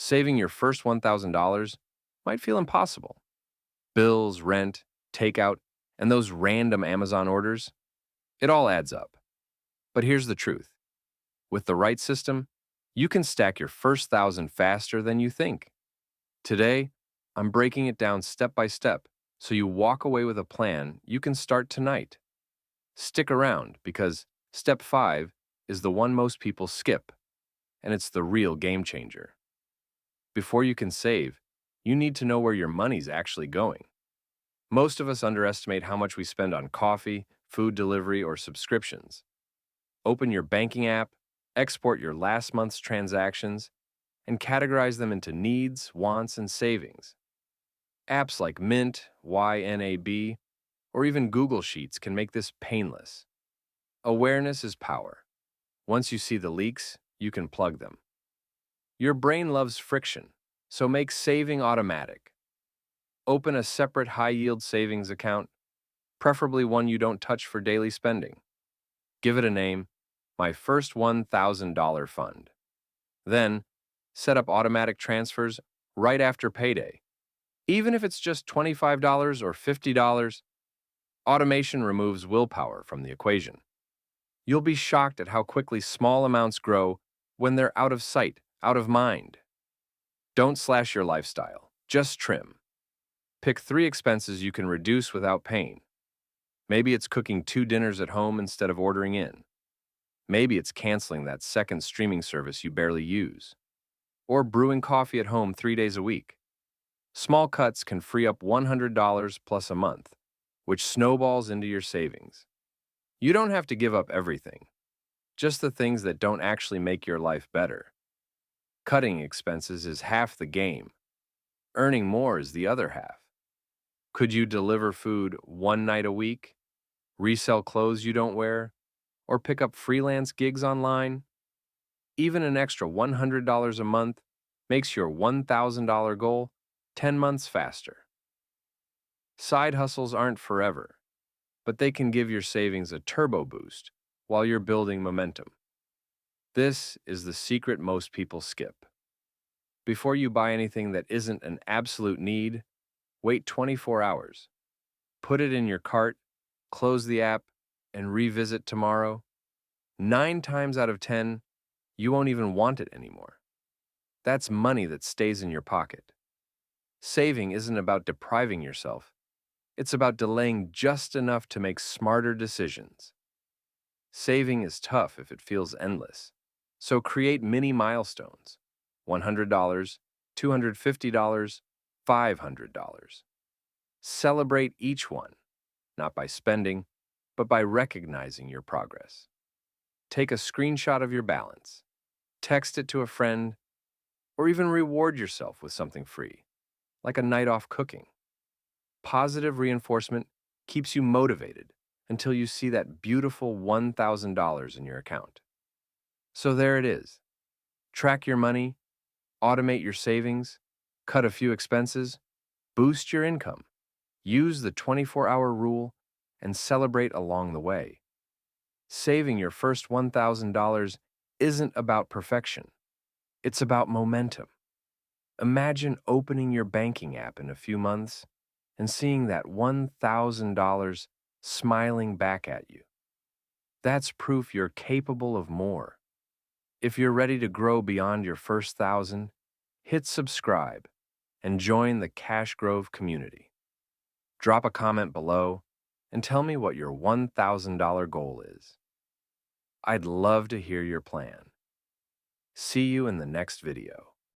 Saving your first $1,000 might feel impossible. Bills, rent, takeout, and those random Amazon orders, it all adds up. But here's the truth. With the right system, you can stack your first thousand faster than you think. Today, I'm breaking it down step by step so you walk away with a plan you can start tonight. Stick around because step 5 is the one most people skip, and it's the real game changer. Before you can save, you need to know where your money's actually going. Most of us underestimate how much we spend on coffee, food delivery, or subscriptions. Open your banking app, export your last month's transactions, and categorize them into needs, wants, and savings. Apps like Mint, YNAB, or even Google Sheets can make this painless. Awareness is power. Once you see the leaks, you can plug them. Your brain loves friction, so make saving automatic. Open a separate high-yield savings account, preferably one you don't touch for daily spending. Give it a name, My First $1,000 Fund. Then, set up automatic transfers right after payday. Even if it's just $25 or $50, automation removes willpower from the equation. You'll be shocked at how quickly small amounts grow when they're out of sight, out of mind. Don't slash your lifestyle, just trim. Pick 3 expenses you can reduce without pain. Maybe it's cooking 2 dinners at home instead of ordering in. Maybe it's canceling that second streaming service you barely use. Or brewing coffee at home 3 days a week. Small cuts can free up $100 plus a month, which snowballs into your savings. You don't have to give up everything, just the things that don't actually make your life better. Cutting expenses is half the game. Earning more is the other half. Could you deliver food 1 night a week, resell clothes you don't wear, or pick up freelance gigs online? Even an extra $100 a month makes your $1,000 goal 10 months faster. Side hustles aren't forever, but they can give your savings a turbo boost while you're building momentum. This is the secret most people skip. Before you buy anything that isn't an absolute need, wait 24 hours. Put it in your cart, close the app, and revisit tomorrow. 9 times out of 10, you won't even want it anymore. That's money that stays in your pocket. Saving isn't about depriving yourself. It's about delaying just enough to make smarter decisions. Saving is tough if it feels endless. So create mini milestones. $100, $250, $500. Celebrate each one, not by spending, but by recognizing your progress. Take a screenshot of your balance, text it to a friend, or even reward yourself with something free, like a night off cooking. Positive reinforcement keeps you motivated until you see that beautiful $1,000 in your account. So there it is. Track your money, automate your savings, cut a few expenses, boost your income, use the 24-hour rule, and celebrate along the way. Saving your first $1,000 isn't about perfection. It's about momentum. Imagine opening your banking app in a few months and seeing that $1,000 smiling back at you. That's proof you're capable of more. If you're ready to grow beyond your first thousand, hit subscribe and join the Cash Grove community. Drop a comment below and tell me what your $1,000 goal is. I'd love to hear your plan. See you in the next video.